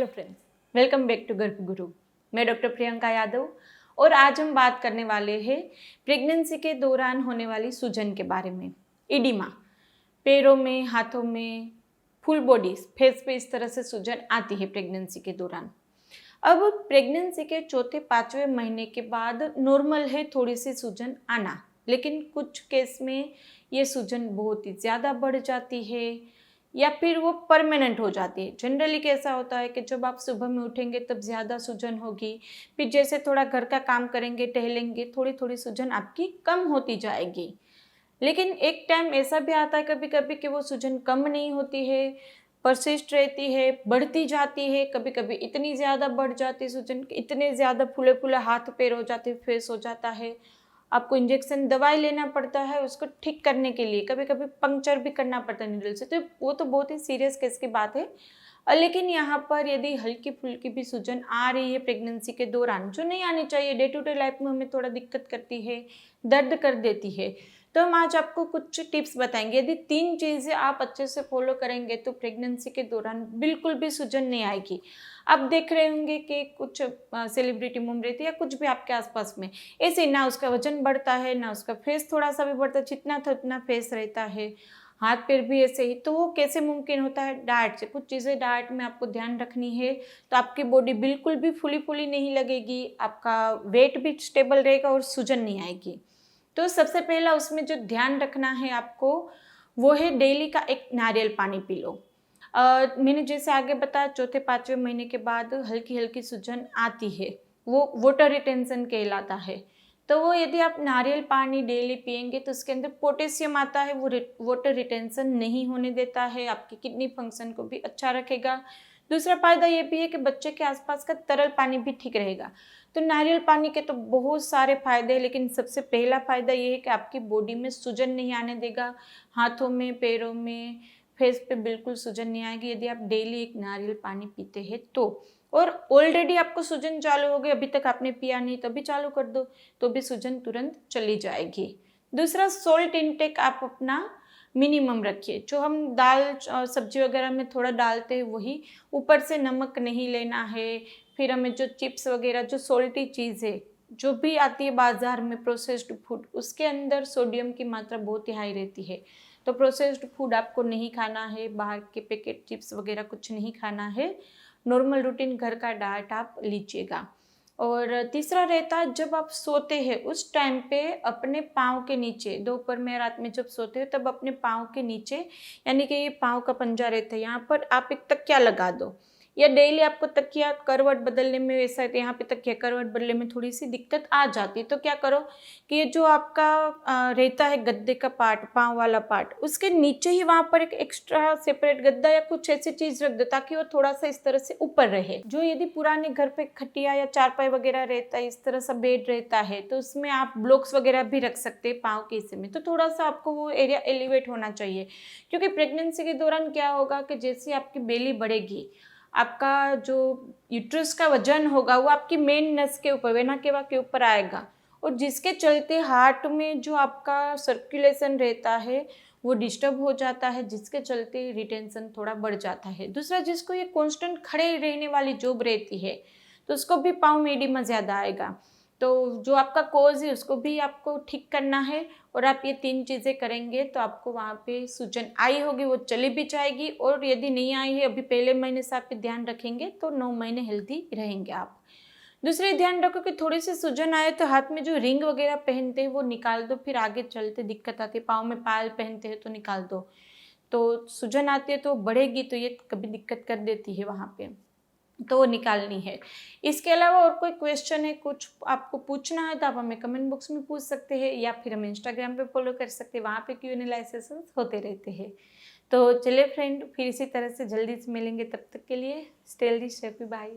Hello friends, welcome back to Ghar Pe गुरु। मैं doctor Priyanka Yadav और आज हम बात करने वाले हैं प्रेगनेंसी के दौरान होने वाली सूजन के बारे में। इडिमा, पैरों में, हाथों में, फुल बॉडी, फेस पे इस तरह से सूजन आती है प्रेगनेंसी के दौरान। अब प्रेगनेंसी के चौथे पाँचवें महीने के बाद नॉर्मल है थोड़ी सी सूजन आना, लेकिन कुछ केस में ये सूजन बहुत ही ज़्यादा बढ़ जाती है या फिर वो परमानेंट हो जाती है। जनरली कैसा होता है कि जब आप सुबह में उठेंगे तब ज़्यादा सूजन होगी, फिर जैसे थोड़ा घर का काम करेंगे, टहलेंगे, थोड़ी थोड़ी सूजन आपकी कम होती जाएगी। लेकिन एक टाइम ऐसा भी आता है कभी कभी कि वो सूजन कम नहीं होती है, परसिस्ट रहती है, बढ़ती जाती है। कभी कभी इतनी ज़्यादा बढ़ जाती है सूजन, इतने ज़्यादा फूले फूले हाथ पैर हो जाते, फेस हो जाता है। आपको इंजेक्शन दवाई लेना पड़ता है उसको ठीक करने के लिए, कभी कभी पंक्चर भी करना पड़ता है नीडल से। तो वो तो बहुत ही सीरियस केस की बात है। लेकिन यहाँ पर यदि हल्की फुल्की भी सूजन आ रही है प्रेगनेंसी के दौरान, जो नहीं आनी चाहिए, डे टू डे लाइफ में हमें थोड़ा दिक्कत करती है, दर्द कर देती है, तो हम आज आपको कुछ टिप्स बताएंगे। यदि 3 चीज़ें आप अच्छे से फॉलो करेंगे तो प्रेगनेंसी के दौरान बिल्कुल भी सूजन नहीं आएगी। आप देख रहे होंगे कि कुछ सेलिब्रिटी घूम रही थी या कुछ भी आपके आसपास में, ऐसे ना उसका वजन बढ़ता है ना उसका फेस थोड़ा सा भी बढ़ता है, जितना था उतना फेस रहता है, हाथ पैर भी ऐसे ही। तो वो कैसे मुमकिन होता है? डाइट से। कुछ चीज़ें डाइट में आपको ध्यान रखनी है तो आपकी बॉडी बिल्कुल भी फुली फुली नहीं लगेगी, आपका वेट भी स्टेबल रहेगा और सूजन नहीं आएगी। तो सबसे पहला उसमें जो ध्यान रखना है आपको, वो है डेली का एक नारियल पानी पी लो। मैंने जैसे आगे बताया, चौथे पाँचवें महीने के बाद हल्की हल्की सूजन आती है, वो वाटर रिटेंशन कहलाता है। तो वो यदि आप नारियल पानी डेली पिएंगे तो उसके अंदर पोटेशियम आता है, वो वाटर रिटेंशन नहीं होने देता है, आपकी किडनी फंक्शन को भी अच्छा रखेगा। दूसरा फायदा ये भी है कि बच्चे के आसपास का तरल पानी भी ठीक रहेगा। तो नारियल पानी के तो बहुत सारे फायदे हैं, लेकिन सबसे पहला फायदा ये है कि आपकी बॉडी में सूजन नहीं आने देगा, हाथों में, पैरों में, फेस पे बिल्कुल सूजन नहीं आएगी यदि आप डेली एक नारियल पानी पीते हैं तो। और ऑलरेडी आपको सूजन चालू हो गई, अभी तक आपने पिया नहीं, तो भी चालू कर दो तो भी सूजन तुरंत चली जाएगी। दूसरा, सोल्ट इनटेक आप अपना मिनिमम रखिए। जो हम दाल और सब्जी वगैरह में थोड़ा डालते हैं वही, ऊपर से नमक नहीं लेना है। फिर हमें जो चिप्स वगैरह, जो सोल्टी चीज़ है, जो भी आती है बाजार में प्रोसेस्ड फूड, उसके अंदर सोडियम की मात्रा बहुत ही हाई रहती है। तो प्रोसेस्ड फूड आपको नहीं खाना है, बाहर के पैकेट चिप्स वगैरह कुछ नहीं खाना है। नॉर्मल रूटीन घर का डाइट आप लीजिएगा। और तीसरा रहता है, जब आप सोते हैं उस टाइम पे अपने पाँव के नीचे, दोपहर में रात में जब सोते हो तब अपने पाँव के नीचे, यानी कि ये पाँव का पंजा रहता है, यहाँ पर आप एक तकिया लगा दो। या डेली आपको तकिया करवट बदलने में, ऐसा है यहाँ पे तकिया करवट बदलने में थोड़ी सी दिक्कत आ जाती है, तो क्या करो कि ये जो आपका रहता है गद्दे का पार्ट, पाँव वाला पार्ट, उसके नीचे ही वहाँ पर एक एक्स्ट्रा सेपरेट गद्दा या कुछ ऐसी चीज़ रख दो ताकि वो थोड़ा सा इस तरह से ऊपर रहे। जो यदि पुराने घर पे खटिया या चारपाई वगैरह रहता है, इस तरह सा बेड रहता है, तो उसमें आप ब्लॉक्स वगैरह भी रख सकते हैं पाँव के हिस्से में। तो थोड़ा सा आपको वो एरिया एलिवेट होना चाहिए, क्योंकि प्रेगनेंसी के दौरान क्या होगा कि जैसे आपकी बेली बढ़ेगी, आपका जो यूट्रस का वजन होगा वो आपकी मेन नस के ऊपर, वेना केवा के ऊपर आएगा, और जिसके चलते हार्ट में जो आपका सर्कुलेशन रहता है वो डिस्टर्ब हो जाता है, जिसके चलते रिटेंशन थोड़ा बढ़ जाता है। दूसरा, जिसको ये कांस्टेंट खड़े रहने वाली जॉब रहती है तो उसको भी पाँव में एडिमा ज़्यादा आएगा। तो जो आपका कोज है उसको भी आपको ठीक करना है, और आप ये 3 चीज़ें करेंगे तो आपको वहाँ पे सूजन आई होगी वो चली भी जाएगी, और यदि नहीं आई है अभी पहले महीने से आप ध्यान रखेंगे तो 9 महीने हेल्दी रहेंगे आप। दूसरे, ध्यान रखो कि थोड़ी सी सूजन आए तो हाथ में जो रिंग वगैरह पहनते हैं वो निकाल दो, फिर आगे चलते दिक्कत आती है। पाँव में पायल पहनते हैं तो निकाल दो। तो सूजन आती है तो बढ़ेगी तो ये कभी दिक्कत कर देती है वहाँ पे, तो वो निकालनी है। इसके अलावा और कोई क्वेश्चन है, कुछ आपको पूछना है तो आप हमें कमेंट बॉक्स में पूछ सकते हैं, या फिर हमें इंस्टाग्राम पे फॉलो कर सकते हैं, वहाँ पे Q&A लाइव सेशंस होते रहते हैं। तो चलिए फ्रेंड, फिर इसी तरह से जल्दी से मिलेंगे, तब तक के लिए stay healthy, stay happy, bye.